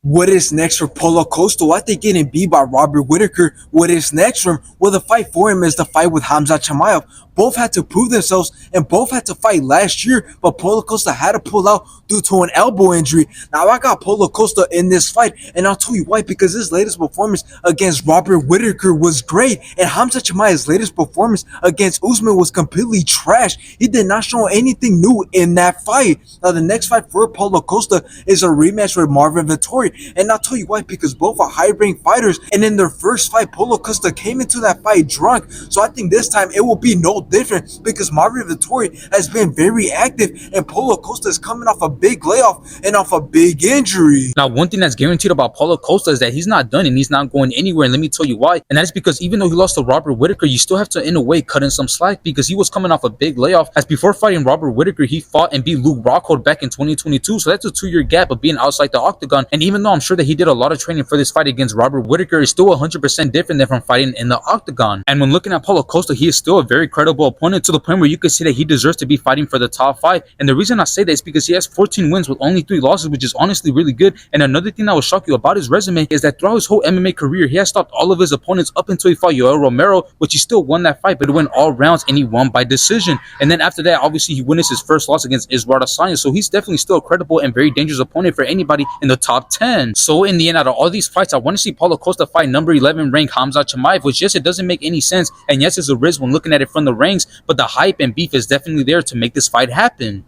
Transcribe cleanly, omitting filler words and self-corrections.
What is next for Paulo Costa? I think getting beat by Robert Whitaker. What is next for him? Well, the fight for him is the fight with Hamza Chimaev. Both had to prove themselves and both had to fight last year, but Paulo Costa had to pull out due to an elbow injury. Now I got Paulo Costa in this fight, and I'll tell you why, because his latest performance against Robert Whitaker was great, and Hamza Chimaev's latest performance against Usman was completely trash. He did not show anything new in that fight. Now the next fight for Paulo Costa is a rematch with Marvin Vettori, and I'll tell you why, because both are high-ranked fighters, and in their first fight, Paulo Costa came into that fight drunk, so I think this time it will be no different because Marvin Vettori has been very active and Paulo Costa is coming off a big layoff and off a big injury. Now, one thing that's guaranteed about Paulo Costa is that he's not done and he's not going anywhere. And let me tell you why. And that is because even though he lost to Robert Whitaker, you still have to, in a way, cut in some slack because he was coming off a big layoff. As before fighting Robert Whitaker, he fought and beat Luke Rockhold back in 2022. So that's a 2-year gap of being outside the octagon. And even though I'm sure that he did a lot of training for this fight against Robert Whitaker, it's still 100% different than from fighting in the octagon. And when looking at Paulo Costa, he is still a very credible opponent to the point where you could say that he deserves to be fighting for the top 5. And the reason I say that is because he has 14 wins with only 3 losses, which is honestly really good. And another thing that will shock you about his resume is that throughout his whole MMA career, he has stopped all of his opponents up until he fought Yoel Romero, which he still won that fight, but it went all rounds and he won by decision. And then after that, obviously, he witnessed his first loss against Israel Adesanya. So he's definitely still a credible and very dangerous opponent for anybody in the top 10. So in the end, out of all these fights, I want to see Paulo Costa fight number 11 ranked Hamza Chimaev, which yes, it doesn't make any sense. And yes, it's a risk when looking at it from the ranks, but the hype and beef is definitely there to make this fight happen.